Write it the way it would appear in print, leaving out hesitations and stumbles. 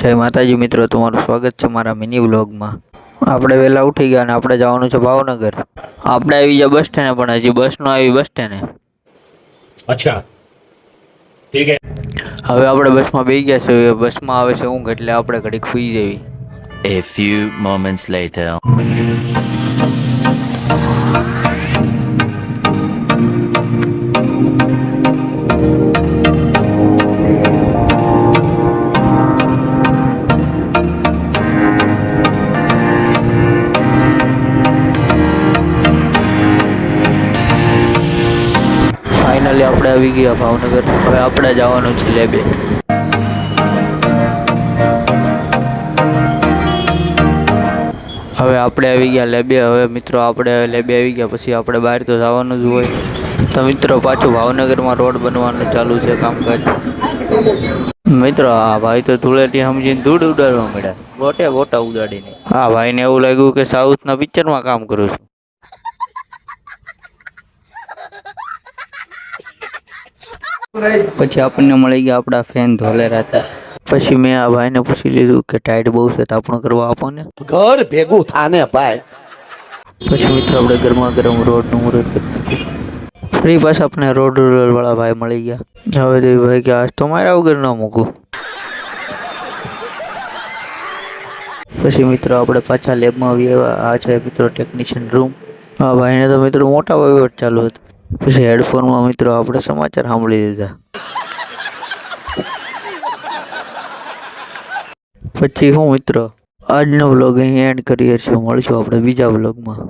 જય માતાજી મિત્રો, તમારું સ્વાગત છે મારા મિની વ્લોગમાં। આપણે વહેલા ઉઠી ગયા અને આપણે જવાનું છે ભાવનગર। આપણે આવી ગયા બસ સ્ટેન્ડ, પણ હજી બસ નો આવી બસ સ્ટેન્ડ। अच्छा ठीक है। હવે આપણે બસમાં બેસી ગયા છે। બસમાં આવે છે ઊંઘ, એટલે આપણે ઘડીક સૂઈ જવી। A few moments later. Finally આપણે આવી ગયા ભાવનગર। હવે આપણે જવાનું છે લેબે। હવે આપણે આવી ગયા લેબે। હવે મિત્રો આપણે લેબે આવી ગયા પછી આપણે બહાર તો જવાનું જ હોય। તો મિત્રો પાછું ભાવનગરમાં રોડ બનવાનું ચાલુ છે કામકાજ। મિત્રો આ ભાઈ તો ધૂળેટી સમજીને ધૂળ ઉડાડવા મળ્યા, ગોટે ગોટા ઉડાડીને। હા, ભાઈને એવું લાગ્યું કે સાઉથના પિક્ચરમાં કામ કરું છું। પછી આપણને મળી ગયા આપણા ફેન ધોલેરા હતા। પછી મેં આ ભાઈને પૂછી લીધું કે ટાઈટ બહુ છે, તાપણું કરવા આપો ને। ઘર ભેગું થાને ભાઈ। પછી મિત્રો આપણે ગરમા ગરમ રોડનું મુહૂર્ત કર્યું। ફરી પાછા આપણે રોડ વાળા ભાઈ મળી ગયા। હવે તો ભાઈ કે આજ તો મારા વગર ન મૂકું। પછી મિત્રો આપણે પાછા લેબમાં આવ્યા। આ છે મિત્રો ટેકનિશિયન રૂમ। હા, ભાઈને તો મિત્રો મોટા વહીવટ ચાલુ હતો। પછી હેડફોનમાં મિત્રો આપણે સમાચાર સાંભળી લીધા। પછી હું મિત્રો આજનો વ્લોગ અહીં એન્ડ કરીએ છીએ। મળશું આપણે બીજા વ્લોગમાં।